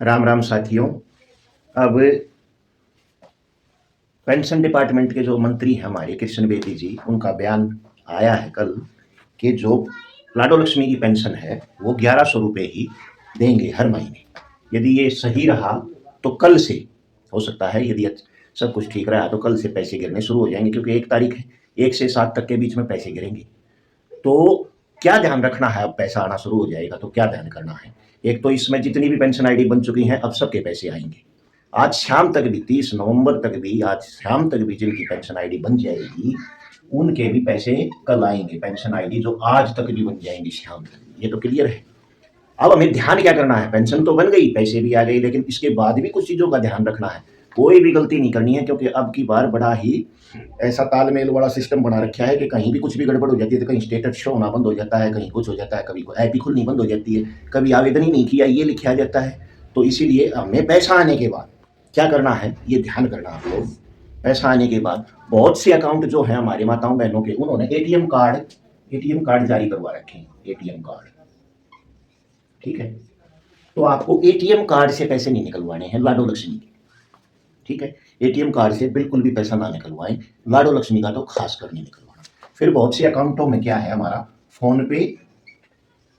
राम राम साथियों। अब pension department के जो मंत्री हैं हमारे कृष्ण बेदी जी, उनका बयान आया है कल कि जो लाडो लक्ष्मी की पेंशन है वो 1100 रुपये ही देंगे हर महीने। यदि ये सही रहा तो कल से हो सकता है, यदि सब कुछ ठीक रहा तो कल से पैसे गिरने शुरू हो जाएंगे, क्योंकि 1 तारीख है, 1 से 7 तक के बीच में पैसे गिरेंगे। तो क्या ध्यान रखना है, अब पैसा आना शुरू हो जाएगा तो क्या ध्यान करना है। एक तो इसमें जितनी भी पेंशन आईडी बन चुकी हैं अब सबके पैसे आएंगे। आज शाम तक भी 30 नवंबर तक भी, आज शाम तक भी जिनकी पेंशन आईडी बन जाएगी उनके भी पैसे कल आएंगे। पेंशन आईडी जो आज तक भी बन जाएंगी शाम तक, ये तो क्लियर है। अब हमें ध्यान क्या करना है, पेंशन तो बन गई, पैसे भी आ गए, लेकिन इसके बाद भी कुछ चीज़ों का ध्यान रखना है। कोई भी गलती नहीं करनी है, क्योंकि अब की बार बड़ा ही ऐसा तालमेल वाला सिस्टम बना रखा है कि कहीं भी कुछ भी गड़बड़ हो जाती है तो कहीं स्टेटस शो होना बंद हो जाता है, कहीं कुछ हो जाता है, कभी ऐप ही खुलनी बंद हो जाती है, कभी आवेदन ही नहीं किया ये लिखा जाता है। तो इसीलिए हमें पैसा आने के बाद क्या करना है ये ध्यान करना आप लोग। पैसा आने के बाद बहुत से अकाउंट जो है हमारे माताओं बहनों के, उन्होंने एटीएम कार्ड जारी करवा रखे हैं, एटीएम कार्ड। ठीक है, तो आपको एटीएम कार्ड से पैसे नहीं निकलवाने हैं लाडो लक्ष्मी के। ठीक है, एटीएम कार्ड से बिल्कुल भी पैसा ना निकलवाएं, लाडो लक्ष्मी का तो खास कर नहीं निकलवाना। फिर बहुत से अकाउंटों में क्या है, हमारा फोन पे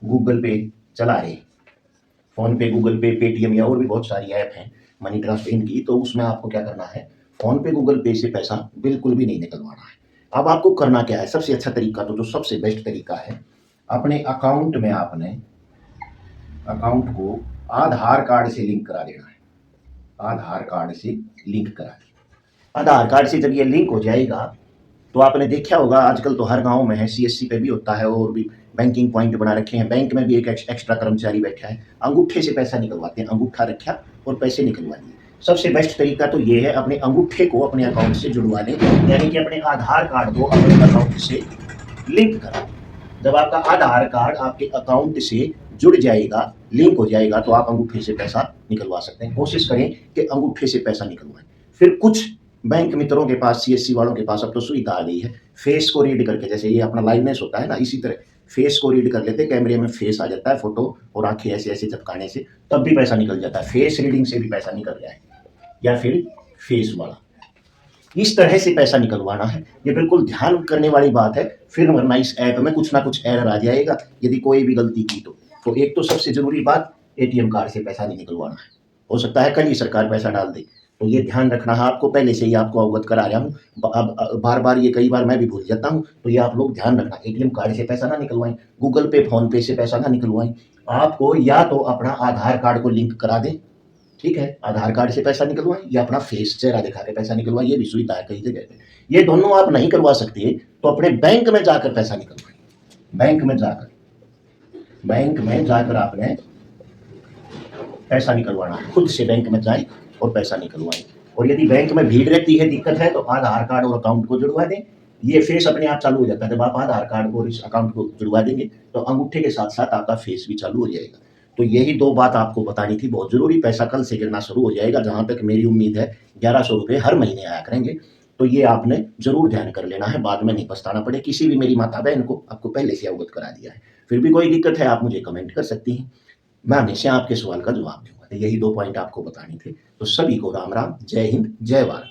गूगल पे चला रहे, फोन पे गूगल पे पेटीएम या और भी बहुत सारी ऐप हैं मनी ट्रांसफर इनकी, तो उसमें आपको क्या करना है, फोन पे गूगल पे से पैसा बिल्कुल भी नहीं निकलवाना है। अब आपको करना क्या है, सबसे अच्छा तरीका तो जो सबसे बेस्ट तरीका है, अपने अकाउंट में आपने अकाउंट को आधार कार्ड से लिंक करा देना है। आधार कार्ड से लिंक करा देना। आधार कार्ड से जब ये लिंक हो जाएगा तो आपने देखा होगा आजकल तो हर गांव में है, सीएससी पे भी होता है और भी बैंकिंग पॉइंट बना रखे हैं। बैंक में भी एक एक्स्ट्रा कर्मचारी बैठा है, अंगूठे से पैसा निकलवाते हैं, अंगूठा रखा और पैसे निकलवा लिए। सबसे बेस्ट तरीका तो ये है, अपने अंगूठे को अपने अकाउंट से जुड़वा लें, यानी कि अपने आधार कार्ड को अपने अकाउंट से लिंक करा। जब आपका आधार कार्ड आपके अकाउंट से जुड़ जाएगा, लिंक हो जाएगा, तो आप अंगूठे से पैसा निकलवा सकते हैं। कोशिश करें कि अंगूठे से पैसा निकलवाएं। फिर कुछ बैंक मित्रों के पास, सीएससी वालों के पास अब तो सुविधा आ गई है, फेस को रीड करके, जैसे ये अपना लाइवनेस होता है ना, इसी तरह फेस को रीड कर लेते, कैमरे में फेस आ जाता है, फोटो और आंखें ऐसे ऐसे झपकाने से तब भी पैसा निकल जाता है। फेस रीडिंग से भी पैसा निकल जाए, या फिर फेस वाला, इस तरह से पैसा निकलवाना है। ये बिल्कुल ध्यान करने वाली बात है, फिर वरना इस ऐप में कुछ ना कुछ एरर आ जाएगा यदि कोई भी गलती की तो एक तो सबसे जरूरी बात, एटीएम कार्ड से पैसा नहीं निकलवाना है। हो सकता है कल ही सरकार पैसा डाल दे, तो ये ध्यान रखना है आपको, पहले से ही आपको अवगत करा रहा हूँ। अब बार बार ये कई बार मैं भी भूल जाता हूँ, तो ये आप लोग ध्यान रखना, एटीएम कार्ड से पैसा ना निकलवाएं, गूगल पे फोन पे से पैसा ना निकलवाएं। आपको या तो अपना आधार कार्ड को लिंक करा दें, ठीक है, आधार कार्ड से पैसा निकलवाएं, या अपना फेस चेहरा दिखा के पैसा निकलवाएं, ये भी सुविधा है कई जगह पे। ये दोनों आप नहीं करवा सकते तो अपने बैंक में जाकर पैसा निकलवाएं। बैंक में जाकर आपने पैसा निकलवाना है, खुद से बैंक में जाएं और पैसा निकलवाएं। और यदि बैंक में भीड़ रहती है, दिक्कत है, तो आधार कार्ड और अकाउंट को जुड़वा दें, ये फेस अपने आप चालू हो जाता है। जब आप आधार कार्ड और इस अकाउंट को जुड़वा देंगे तो अंगूठे के साथ साथ आपका फेस भी चालू हो जाएगा। तो यही दो बात आपको बतानी थी, बहुत जरूरी। पैसा कल से गिरना शुरू हो जाएगा, जहां तक मेरी उम्मीद है 1100 रुपये हर महीने आया करेंगे। तो ये आपने जरूर ध्यान कर लेना है, बाद में नहीं पछताना पड़े। किसी भी मेरी माता बहन को आपको पहले से अवगत करा दिया है। फिर भी कोई दिक्कत है आप मुझे कमेंट कर सकती हैं, मैं हमेशा आपके सवाल का जवाब दूंगा। यही 2 पॉइंट आपको बताने थे। तो सभी को राम राम, जय हिंद, जय भारत।